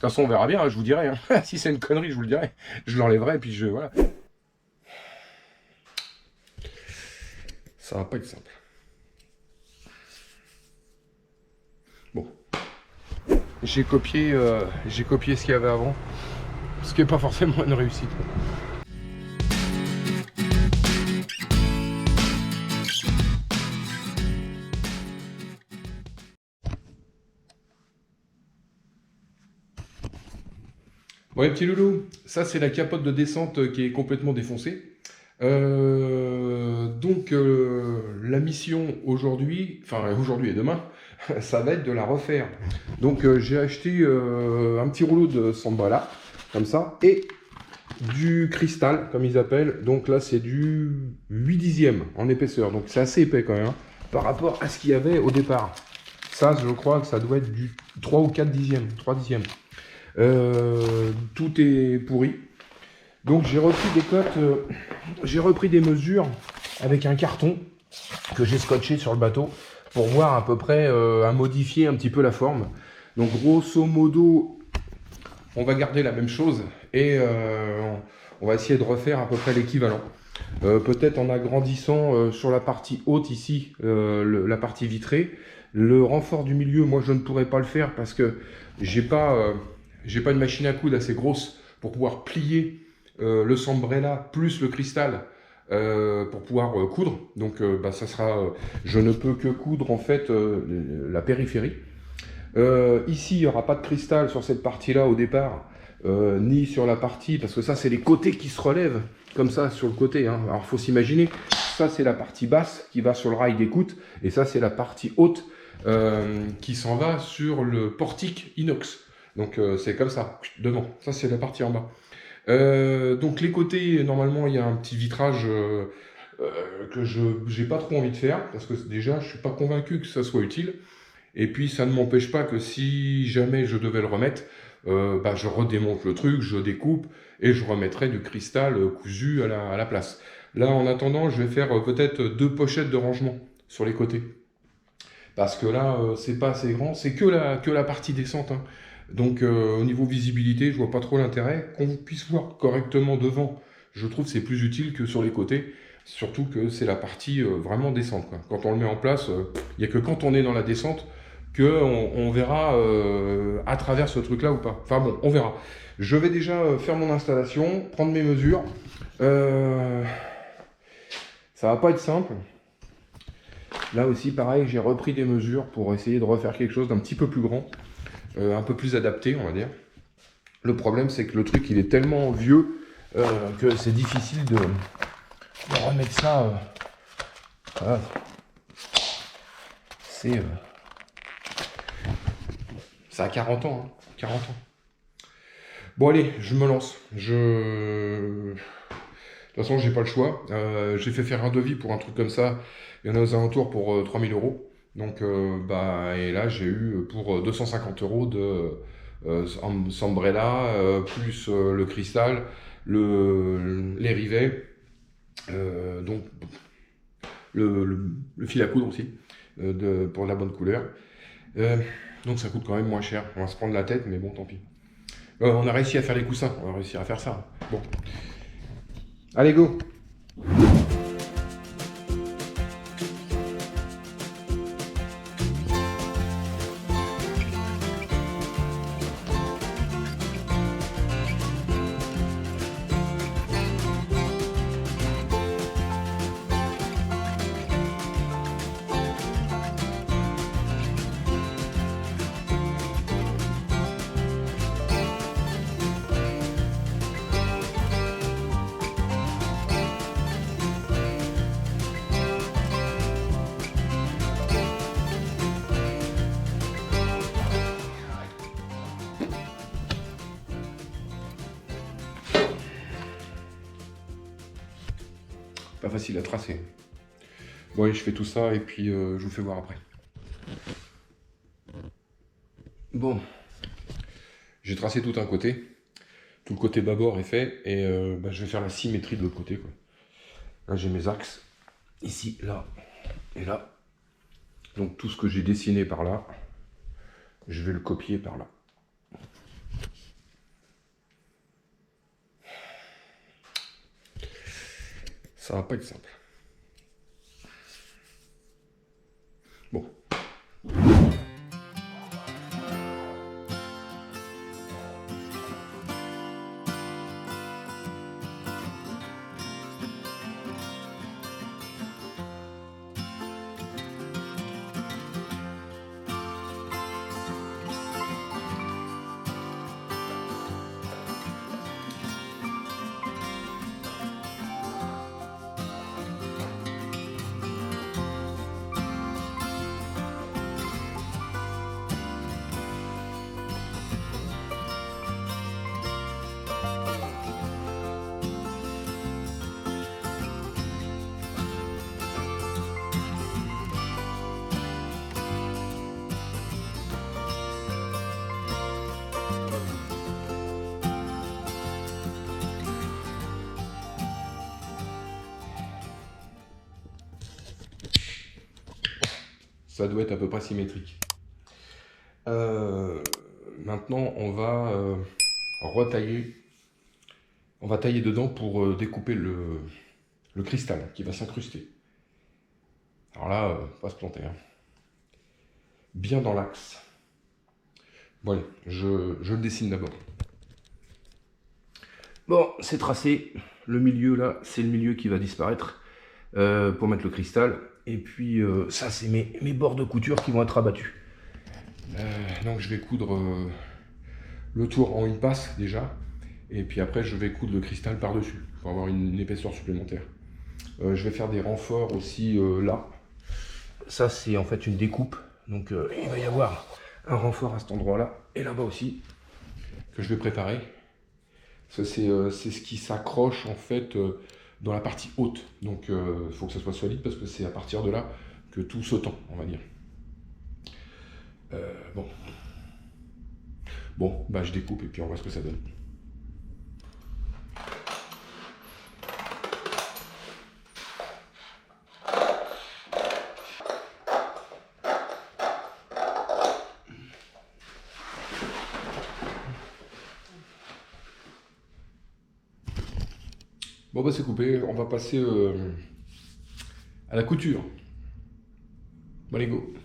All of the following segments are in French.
façon, on verra bien, hein, je vous dirai. Hein. Si c'est une connerie, je vous le dirai. Je l'enlèverai, et puis voilà. Ça va pas être simple. Bon. J'ai copié ce qu'il y avait avant. Ce qui n'est pas forcément une réussite. Bon les petits loulous, ça c'est la capote de descente qui est complètement défoncée. La mission aujourd'hui, enfin aujourd'hui et demain, ça va être de la refaire. Donc j'ai acheté un petit rouleau de Sambrella, comme ça, et du cristal, comme ils appellent. Donc là c'est du 8 dixièmes en épaisseur, donc c'est assez épais quand même, hein, par rapport à ce qu'il y avait au départ. Ça je crois que ça doit être du 3 ou 4 dixièmes, 3 dixièmes. Tout est pourri. Donc j'ai repris des cotes, j'ai repris des mesures avec un carton que j'ai scotché sur le bateau pour voir à peu près, à modifier un petit peu la forme. Donc grosso modo, on va garder la même chose et on va essayer de refaire à peu près l'équivalent. Peut-être en agrandissant sur la partie haute ici, la partie vitrée. Le renfort du milieu, moi je ne pourrais pas le faire parce que j'ai pas une machine à coudre assez grosse pour pouvoir plier le Sambrella plus le cristal pour pouvoir coudre. Donc ça sera, je ne peux que coudre en fait la périphérie. Ici il n'y aura pas de cristal sur cette partie là au départ, ni sur la partie, parce que ça c'est les côtés qui se relèvent comme ça sur le côté, hein. Alors il faut s'imaginer, ça c'est la partie basse qui va sur le rail d'écoute, et ça c'est la partie haute qui s'en va sur le portique inox. Donc c'est comme ça, devant, ça c'est la partie en bas. Donc les côtés, normalement il y a un petit vitrage que je n'ai pas trop envie de faire, parce que déjà je suis pas convaincu que ça soit utile. Et puis ça ne m'empêche pas que si jamais je devais le remettre, je redémonte le truc, je découpe et je remettrai du cristal cousu à la place. Là en attendant, je vais faire peut-être 2 pochettes de rangement sur les côtés. Parce que là, c'est pas assez grand, c'est que la partie descente, hein. Donc au niveau visibilité, je vois pas trop l'intérêt. Qu'on puisse voir correctement devant, je trouve que c'est plus utile que sur les côtés. Surtout que c'est la partie vraiment descente, quoi. Quand on le met en place, il n'y a que quand on est dans la descente qu'on verra à travers ce truc-là ou pas. Enfin bon, on verra. Je vais déjà faire mon installation, prendre mes mesures. Ça va pas être simple. Là aussi, pareil, j'ai repris des mesures pour essayer de refaire quelque chose d'un petit peu plus grand, un peu plus adapté, on va dire. Le problème, c'est que le truc, il est tellement vieux que c'est difficile de remettre ça. Voilà. Ça a 40 ans, hein, 40 ans. Bon, allez, je me lance. De toute façon, j'ai pas le choix. J'ai fait faire un devis pour un truc comme ça. Il y en a aux alentours pour 3000 €. Donc, et là, j'ai eu pour 250 € de Sambrella, plus le cristal, les rivets, donc le fil à coudre aussi, pour la bonne couleur. Donc ça coûte quand même moins cher. On va se prendre la tête, mais bon, tant pis. On a réussi à faire les coussins, on va réussir à faire ça. Bon. Allez, go! Pas facile à tracer. Bon, allez, je fais tout ça et puis je vous fais voir après. Bon, j'ai tracé tout un côté. Tout le côté bâbord est fait et je vais faire la symétrie de l'autre côté, quoi. Là, j'ai mes axes. Ici, là et là. Donc tout ce que j'ai dessiné par là, je vais le copier par là. Ça va pas être simple. Bon. Ça doit être à peu près symétrique. Maintenant, on va retailler. On va tailler dedans pour découper le cristal qui va s'incruster. Alors là, pas se planter. Hein. Bien dans l'axe. Bon allez, je le dessine d'abord. Bon, c'est tracé. Le milieu là, c'est le milieu qui va disparaître pour mettre le cristal. Et puis ça, c'est mes bords de couture qui vont être abattus. Donc je vais coudre le tour en une passe déjà. Et puis après, je vais coudre le cristal par-dessus pour avoir une épaisseur supplémentaire. Je vais faire des renforts aussi là. Ça, c'est en fait une découpe. Donc il va y avoir un renfort à cet endroit-là. Et là-bas aussi, que je vais préparer. Ça, c'est ce qui s'accroche en fait dans la partie haute. Donc il faut que ça soit solide parce que c'est à partir de là que tout se tend, on va dire. Bon, bah je découpe et puis on voit ce que ça donne. Bon bah c'est coupé, on va passer à la couture. Bon allez go.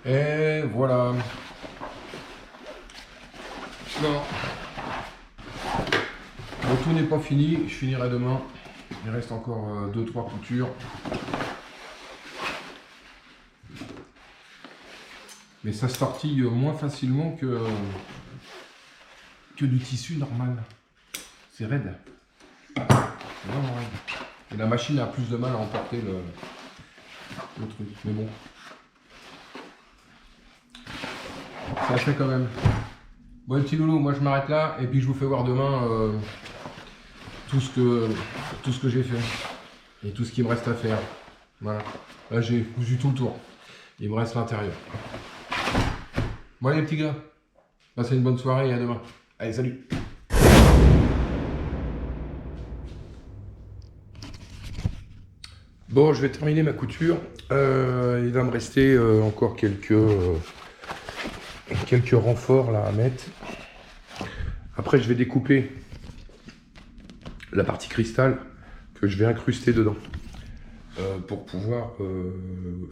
Et voilà. Non. Bon, tout n'est pas fini, je finirai demain. Il reste encore 2-3 coutures. Mais ça se tortille moins facilement que du tissu normal. C'est raide. C'est vraiment raide. Et la machine a plus de mal à emporter le truc. Mais bon. Ça fait quand même. Bon les petits loulous, moi je m'arrête là et puis je vous fais voir demain tout ce que j'ai fait et tout ce qu'il me reste à faire. Voilà. Là j'ai cousu tout le tour. Il me reste l'intérieur. Bon les petits gars, passez une bonne soirée et à demain. Allez salut. Bon je vais terminer ma couture. Il va me rester encore quelques renforts là à mettre. Après je vais découper la partie cristal que je vais incruster dedans. pour pouvoir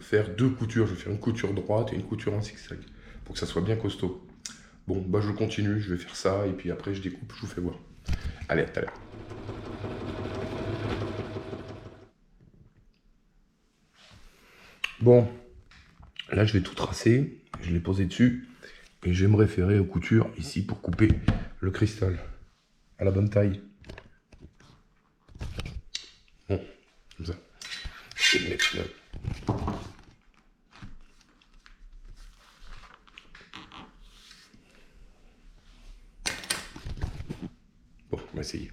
faire 2 coutures. Je vais faire une couture droite et une couture en zigzag pour que ça soit bien costaud. Bon, bah je continue, je vais faire ça et puis après je découpe, je vous fais voir. Allez, à tout à l'heure. Bon, là je vais tout tracer, je l'ai posé dessus et je vais me référer aux coutures ici pour couper le cristal à la bonne taille. Bon, comme ça. Je vais le mettre là. Bon, on va essayer.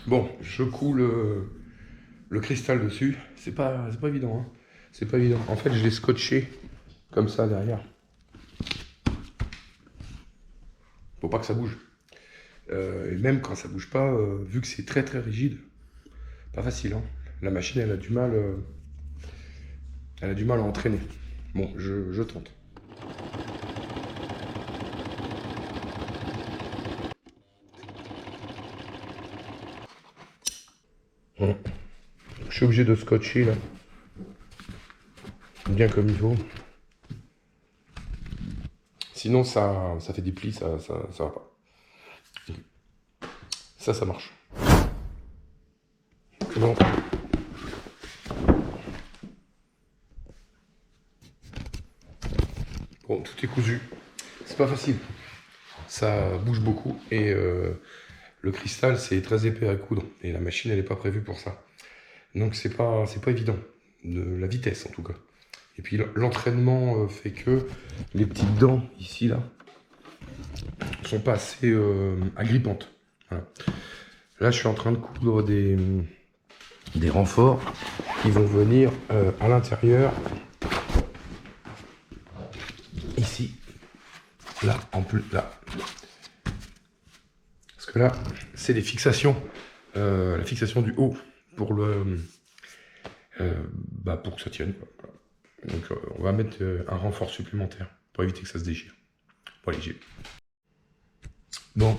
Bon, je coule le cristal dessus. C'est pas évident, hein. C'est pas évident. En fait, je l'ai scotché comme ça derrière. Faut pas que ça bouge. Et même quand ça bouge pas, vu que c'est très très rigide, pas facile, hein. La machine, elle a du mal à entraîner. Bon, je tente. Bon. Je suis obligé de scotcher là, bien comme il faut. Sinon, ça fait des plis, ça va pas. Ça marche. Bon. Bon, tout est cousu. C'est pas facile. Ça bouge beaucoup et le cristal, c'est très épais à coudre. Et la machine, elle n'est pas prévue pour ça. Donc, c'est pas évident. De la vitesse, en tout cas. Et puis, l'entraînement fait que les petites dents, ici, là, sont pas assez agrippantes. Voilà. Là, je suis en train de coudre des renforts qui vont venir à l'intérieur. Ici. Là, en plus, là. Parce que là, c'est des fixations. La fixation du haut pour pour que ça tienne, quoi. Donc, on va mettre un renfort supplémentaire pour éviter que ça se déchire. Bon, allez, Bon,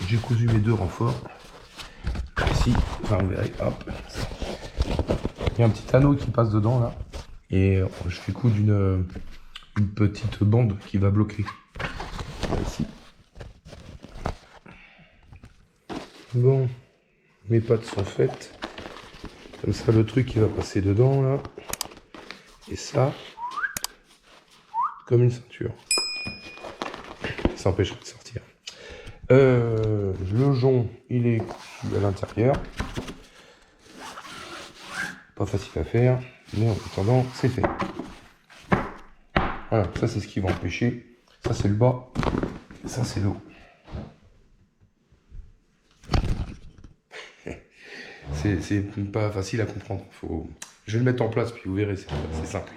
j'ai cousu mes 2 renforts. Ici, enfin, vous verrez, hop. Il y a un petit anneau qui passe dedans, là. Et je fais coudre une petite bande qui va bloquer. Ici. Bon, mes pattes sont faites. Comme ça, le truc, il va passer dedans, là. Et ça, comme une ceinture. Ça empêchera de sortir. Le jonc, il est cousu à l'intérieur. Pas facile à faire, mais en attendant, c'est fait. Voilà, ça c'est ce qui va empêcher. Ça c'est le bas, ça c'est le haut. C'est pas facile à comprendre. Je vais le mettre en place, puis vous verrez, c'est simple.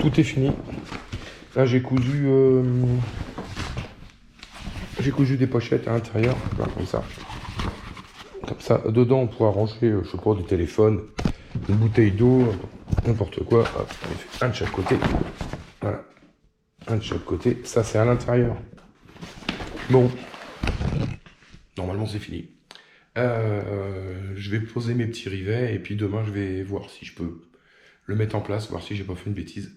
Tout est fini. Là, j'ai cousu des pochettes à l'intérieur, comme ça. Comme ça, dedans, on pourra ranger, je sais pas, des téléphones, une bouteille d'eau, n'importe quoi. Hop, on fait un de chaque côté. Voilà. Un de chaque côté. Ça, c'est à l'intérieur. Bon. Normalement, c'est fini. Je vais poser mes petits rivets et puis demain, je vais voir si je peux le mettre en place, voir si j'ai pas fait une bêtise.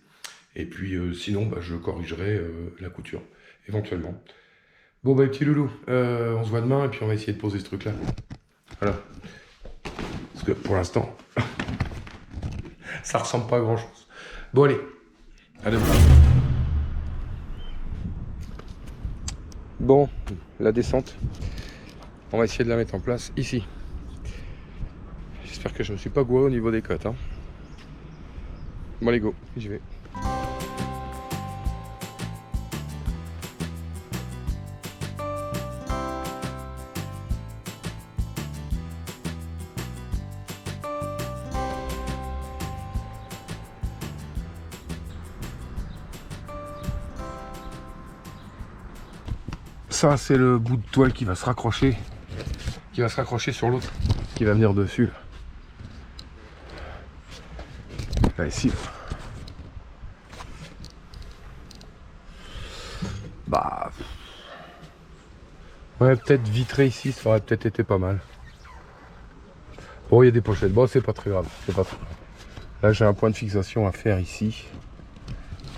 Et puis, sinon, je corrigerai la couture, éventuellement. Bon, petit loulou, on se voit demain et puis on va essayer de poser ce truc-là. Voilà. Parce que pour l'instant, ça ressemble pas à grand-chose. Bon, allez. À demain. Bon, la descente. On va essayer de la mettre en place ici. J'espère que je ne me suis pas gouré au niveau des côtes, hein. Bon, allez, go, j'y vais. Ça, c'est le bout de toile qui va se raccrocher. Qui va se raccrocher sur l'autre. Qui va venir dessus. Là, ici. Bah. Ouais, peut-être vitré ici, ça aurait peut-être été pas mal. Bon, il y a des pochettes. Bon, c'est pas très grave. C'est pas très grave. Là, j'ai un point de fixation à faire ici.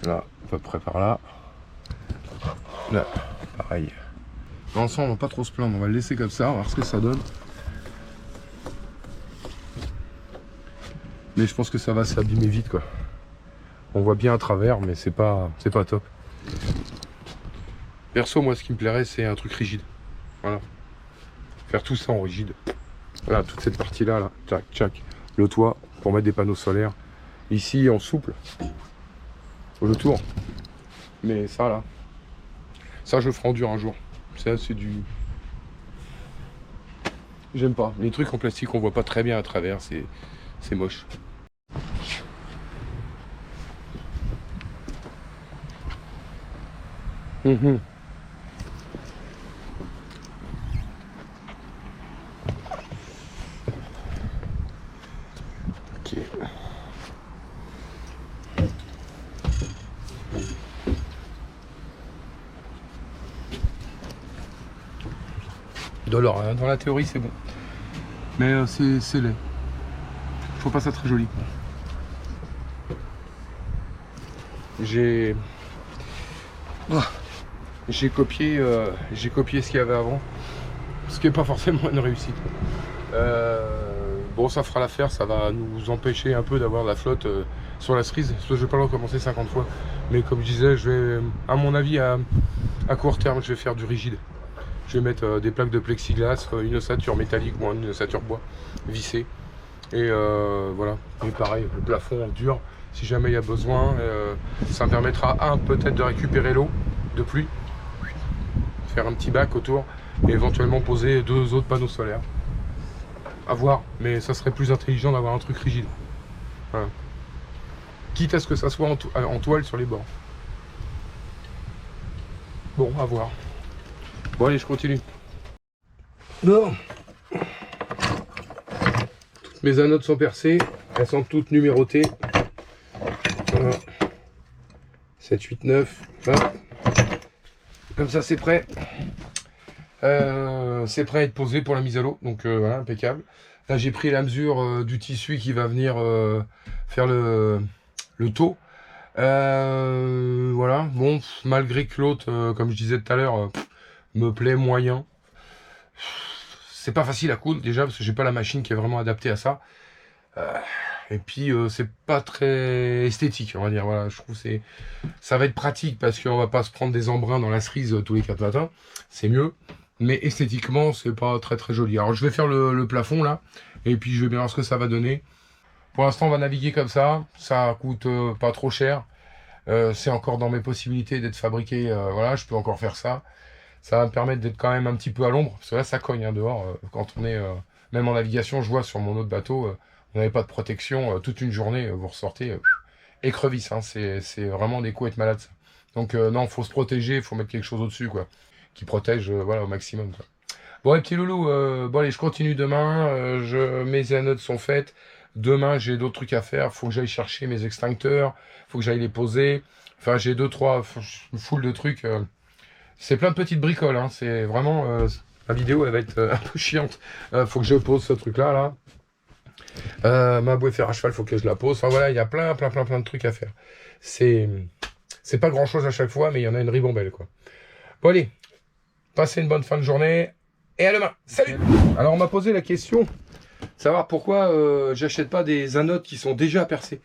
Là, à peu près par là. Là, pareil. Dans l'ensemble, on va pas trop se plaindre. On va le laisser comme ça. On va voir ce que ça donne. Mais je pense que ça va s'abîmer vite, quoi. On voit bien à travers, mais c'est pas top. Perso, moi, ce qui me plairait, c'est un truc rigide. Voilà. Faire tout ça en rigide. Voilà, toute cette partie-là, là. Tchac, tchac. Le toit, pour mettre des panneaux solaires. Ici, en souple. Le tour. Mais ça, là. Ça, je le ferai en dur un jour. C'est du... J'aime pas. Les trucs en plastique, on voit pas très bien à travers. C'est moche. Mmh. Ok. Dans la théorie, c'est bon. Mais c'est laid. Je trouve pas ça très joli. J'ai copié ce qu'il y avait avant. Ce qui n'est pas forcément une réussite. Bon, ça fera l'affaire, ça va nous empêcher un peu d'avoir de la flotte sur la cerise, parce que je vais pas le recommencer 50 fois. Mais comme je disais, je vais, à mon avis, à court terme, je vais faire du rigide. Je vais mettre des plaques de plexiglas, une ossature métallique ou une ossature bois vissée. Et voilà, et pareil, le plafond en dur, si jamais il y a besoin. Ça me permettra, peut-être de récupérer l'eau de pluie, faire un petit bac autour, et éventuellement poser 2 autres panneaux solaires. À voir, mais ça serait plus intelligent d'avoir un truc rigide. Voilà. Quitte à ce que ça soit en toile sur les bords. Bon, à voir. Bon, allez, je continue. Bon. Toutes mes anodes sont percées. Elles sont toutes numérotées. Voilà. 7, 8, 9. Hop. Comme ça, c'est prêt. C'est prêt à être posé pour la mise à l'eau. Donc, voilà, impeccable. Là, j'ai pris la mesure du tissu qui va venir faire le taux. Voilà. Bon, malgré que l'autre, comme je disais tout à l'heure, me plaît moyen. C'est pas facile à coudre déjà parce que j'ai pas la machine qui est vraiment adaptée à ça. Et puis c'est pas très esthétique, on va dire. Voilà, je trouve ça va être pratique parce qu'on va pas se prendre des embruns dans la cerise tous les 4 matins. C'est mieux. Mais esthétiquement, c'est pas très très joli. Alors je vais faire le plafond là. Et puis je vais bien voir ce que ça va donner. Pour l'instant, on va naviguer comme ça. Ça coûte pas trop cher. C'est encore dans mes possibilités d'être fabriqué. Voilà, je peux encore faire ça. Ça va me permettre d'être quand même un petit peu à l'ombre, parce que là ça cogne hein, dehors. Quand on est même en navigation, je vois sur mon autre bateau, on n'avait pas de protection toute une journée, vous ressortez écrevisse. Hein, c'est vraiment des coups à être malade. Ça. Donc non, faut se protéger, il faut mettre quelque chose au-dessus, quoi, qui protège voilà, au maximum. Quoi. Bon les petits loulous, bon allez, je continue demain. Mes anodes sont faites. Demain j'ai d'autres trucs à faire. Faut que j'aille chercher mes extincteurs, faut que j'aille les poser. Enfin j'ai 2-3 full de trucs. C'est plein de petites bricoles, hein. C'est vraiment... la vidéo, elle va être un peu chiante. Faut que je pose ce truc-là, là. Ma bouée fer à cheval, faut que je la pose. Enfin voilà, il y a plein de trucs à faire. C'est pas grand-chose à chaque fois, mais il y en a une ribambelle, quoi. Bon, allez. Passez une bonne fin de journée. Et à demain. Salut! Alors, on m'a posé la question, savoir pourquoi j'achète pas des anodes qui sont déjà percées.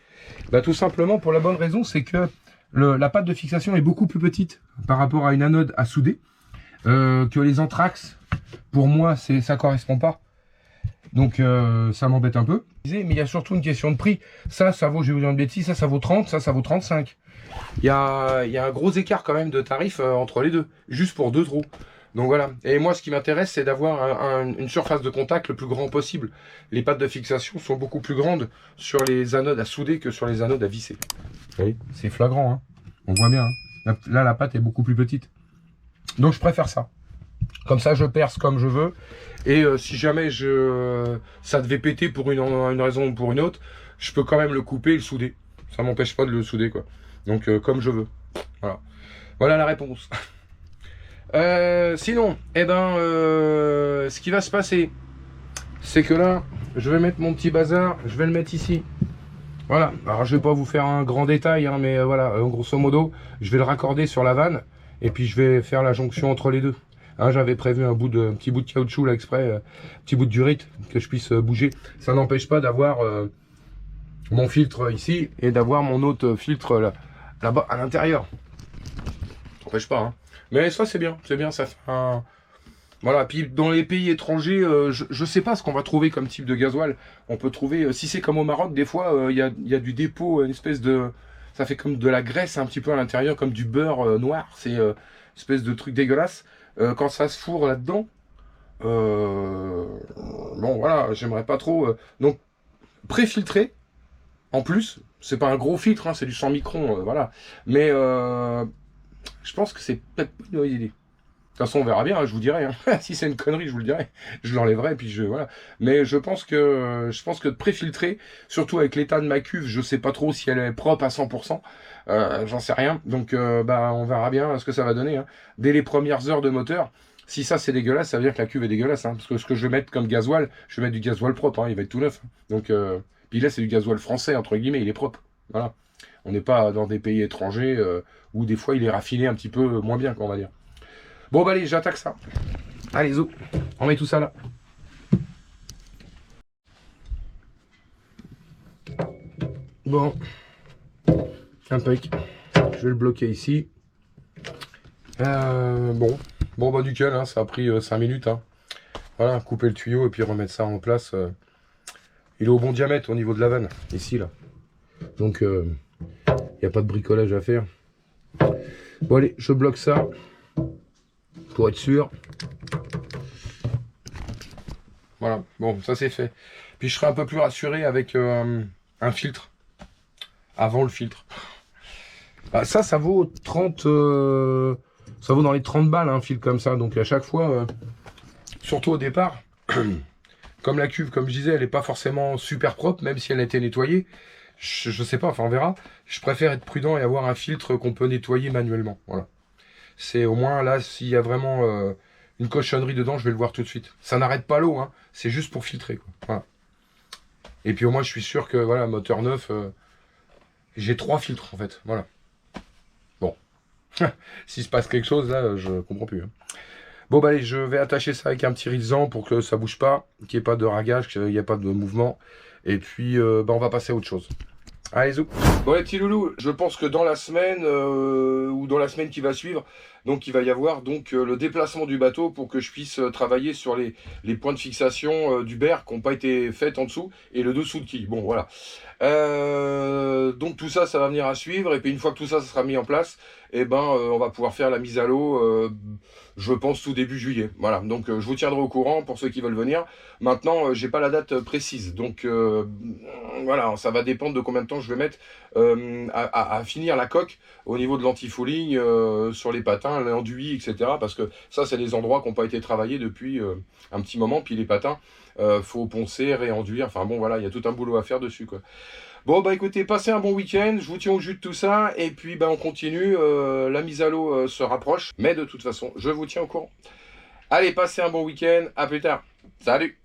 Bah, tout simplement, pour la bonne raison, c'est que la patte de fixation est beaucoup plus petite par rapport à une anode à souder que les Anthrax. Pour moi, ça correspond pas. Donc ça m'embête un peu. Mais il y a surtout une question de prix. Ça vaut, je vais vous dire une bêtise, ça vaut 30, ça vaut 35. Il y a un gros écart quand même de tarif entre les deux, juste pour 2 trous. Donc voilà. Et moi, ce qui m'intéresse, c'est d'avoir une surface de contact le plus grand possible. Les pattes de fixation sont beaucoup plus grandes sur les anodes à souder que sur les anodes à visser. Vous voyez, c'est flagrant, hein. On voit bien. Hein. Là, la patte est beaucoup plus petite. Donc, je préfère ça. Comme ça, je perce comme je veux. Et si jamais ça devait péter pour une raison ou pour une autre, je peux quand même le couper et le souder. Ça m'empêche pas de le souder, quoi. Donc, comme je veux. Voilà. Voilà la réponse. Sinon, eh ben, ce qui va se passer, c'est que là, je vais mettre mon petit bazar, je vais le mettre ici. Voilà. Alors, je vais pas vous faire un grand détail, hein, mais voilà, grosso modo, je vais le raccorder sur la vanne, et puis je vais faire la jonction entre les deux. Hein, j'avais prévu un petit bout de caoutchouc là exprès, petit bout de durite que je puisse bouger. Ça n'empêche pas d'avoir mon filtre ici et d'avoir mon autre filtre là-bas à l'intérieur. Ça n'empêche pas, hein. Mais ça c'est bien, ça fait un... Voilà, puis dans les pays étrangers, je sais pas ce qu'on va trouver comme type de gasoil. On peut trouver, si c'est comme au Maroc, des fois, il y a du dépôt, une espèce de... Ça fait comme de la graisse un petit peu à l'intérieur, comme du beurre noir. C'est une espèce de truc dégueulasse. Quand ça se fourre là-dedans, bon voilà, j'aimerais pas trop. Donc, pré-filtré, en plus, c'est pas un gros filtre, hein, c'est du 100 microns, voilà. Mais je pense que c'est peut-être pas une mauvaise idée. De toute façon, on verra bien, hein, je vous dirai. Hein. Si c'est une connerie, je vous le dirai. Je l'enlèverai, puis voilà. Mais je pense que de pré-filtrer, surtout avec l'état de ma cuve, je sais pas trop si elle est propre à 100%. J'en sais rien. Donc, bah, on verra bien ce que ça va donner. Hein. Dès les premières heures de moteur, si ça c'est dégueulasse, ça veut dire que la cuve est dégueulasse. Hein, parce que ce que je vais mettre comme gasoil, je vais mettre du gasoil propre. Hein, il va être tout neuf. Hein. Donc, puis là, c'est du gasoil français, entre guillemets, il est propre. Voilà. On n'est pas dans des pays étrangers où des fois il est raffiné un petit peu moins bien, on va dire. Bon bah allez, j'attaque ça. Allez, zo, on met tout ça là. Bon, impec. Je vais le bloquer ici. Bon bah nickel, hein, ça a pris 5 minutes. Hein. Voilà, couper le tuyau et puis remettre ça en place. Il est au bon diamètre au niveau de la vanne, ici là. Donc il n'y a pas de bricolage à faire. Bon allez, je bloque ça. Pour être sûr. Voilà, bon, ça c'est fait. Puis je serai un peu plus rassuré avec un filtre. Avant le filtre. Bah, ça vaut 30... ça vaut dans les 30 balles, un filtre comme ça. Donc à chaque fois, surtout au départ, comme la cuve, comme je disais, elle n'est pas forcément super propre, même si elle a été nettoyée. Je sais pas, enfin on verra. Je préfère être prudent et avoir un filtre qu'on peut nettoyer manuellement. Voilà. C'est au moins là, s'il y a vraiment une cochonnerie dedans, je vais le voir tout de suite. Ça n'arrête pas l'eau, hein. C'est juste pour filtrer, quoi. Voilà. Et puis au moins, je suis sûr que, voilà, moteur neuf, j'ai 3 filtres, en fait. Voilà. Bon. S'il se passe quelque chose, là, je comprends plus. Hein. Bon, bah allez, je vais attacher ça avec un petit ridesan pour que ça bouge pas, qu'il n'y ait pas de ragage, qu'il n'y ait pas de mouvement. Et puis, bah, on va passer à autre chose. Allez, zou. Bon les petits loulous, je pense que dans la semaine ou dans la semaine qui va suivre, donc il va y avoir donc le déplacement du bateau pour que je puisse travailler sur les points de fixation du berre qui n'ont pas été faits en dessous et le dessous de quille. Bon voilà. Donc tout ça, ça va venir à suivre et puis une fois que tout ça, ça sera mis en place, et ben on va pouvoir faire la mise à l'eau. Je pense tout début juillet. Voilà. Donc je vous tiendrai au courant pour ceux qui veulent venir. Maintenant, j'ai pas la date précise, donc voilà, ça va dépendre de combien de temps je vais mettre à finir la coque au niveau de l'anti-fouling sur les patins, l'enduit, etc. Parce que ça, c'est des endroits qui n'ont pas été travaillés depuis un petit moment. Puis les patins, faut poncer, réenduire. Enfin bon, voilà, il y a tout un boulot à faire dessus, quoi. Bon, bah écoutez, passez un bon week-end. Je vous tiens au jus de tout ça. Et puis, bah, on continue. La mise à l'eau se rapproche. Mais de toute façon, je vous tiens au courant. Allez, passez un bon week-end. À plus tard. Salut!